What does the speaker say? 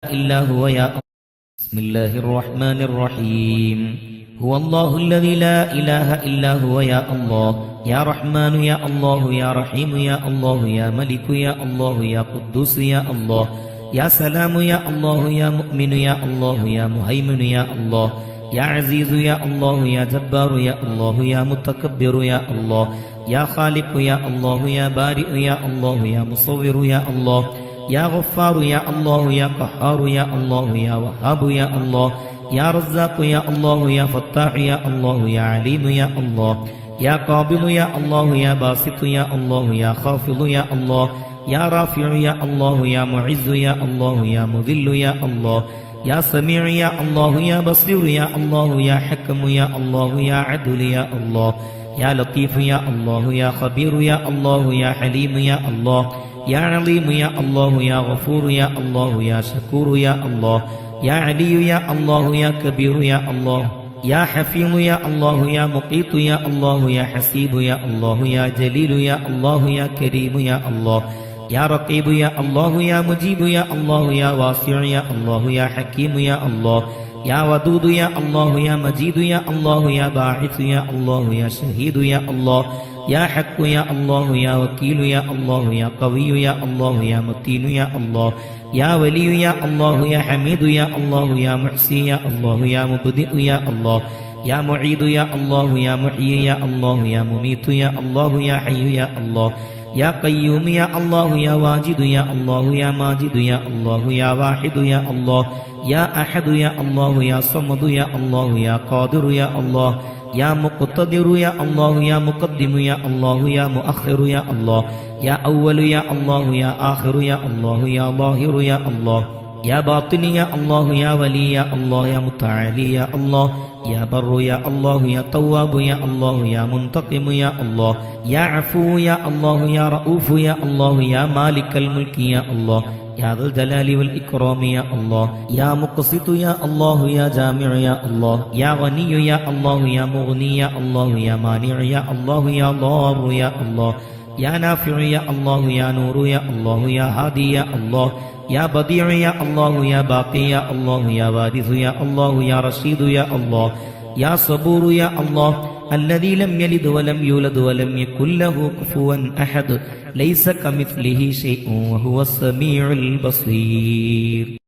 إلا هو يا بسم الله الرحمن الرحيم هو الله الذي لا إله إلا هو يا الله يا رحمن يا الله يا رحيم يا الله يا ملك يا الله يا قدوس يا الله يا سلام يا الله يا مؤمن يا الله يا مهيمن يا الله يا عزيز يا الله يا جبار يا الله يا متكبر يا الله يا خالق يا الله يا بارئ يا الله يا مصور يا الله يا غفار يا الله يا قهار يا الله يا وهاب يا الله يا رزاق يا الله يا فتاح يا الله يا عليم يا الله يا قابض يا الله يا باسط يا الله يا خافض يا الله يا رافع يا الله يا معز يا الله يا مذل يا الله يا سميع يا الله يا بصير يا الله يا حكم يا الله يا عدل يا الله يا لطيف يا الله يا خبير يا الله يا حليم يا الله يا عليم يا الله يا غفور يا الله يا شكور يا الله يا علي يا الله يا كبير يا الله يا حفيظ يا الله يا مقيت يا الله يا حسيب يا الله يا جليل يا الله يا كريم يا الله يا رقيب يا الله يا مجيب يا الله يا واسع يا الله يا حكيم يا الله يا ودود يا الله يا مجيد يا الله يا باعث يا الله يا شهيد يا الله يا حق يا الله يا وكيل يا الله يا قوي يا الله يا متين يا الله يا ولي يا الله يا حميد يا الله يا محسي يا الله يا مبدئ يا الله يا معيد يا الله يا محيي يا الله يا مميت يا الله يا حي يا الله يا قيوم يا الله يا واجد يا الله يا ماجد يا الله يا واحد يا الله يا أحد يا الله يا صمد يا الله يا قادر يا الله يا مقتدر يا الله يا مقدم يا الله يا مؤخر يا الله يا أول يا الله يا آخر يا الله يا ظاهر يا الله يا باطن يا الله يا ولي يا الله يا متعالي يا الله يا بر يا الله يا تواب يا الله يا منتقم يا الله يا عفو يا الله يا رؤوف يا الله يا مالك الملك يا الله يا ذا الجلال والإكرام يا الله يا مقسط يا الله يا جامع يا الله يا غني يا الله يا مغني يا الله يا مانع يا الله يا ضار يا الله يا نافع يا الله يا نور يا الله يا هادي يا الله يا بديع يا الله يا باقي يا الله يا وارث يا الله يا رشيد يا الله يا صبور يا الله الذي لم يلد ولم يولد ولم يكن له كفوا أحد ليس كمثله شيء وهو السميع البصير.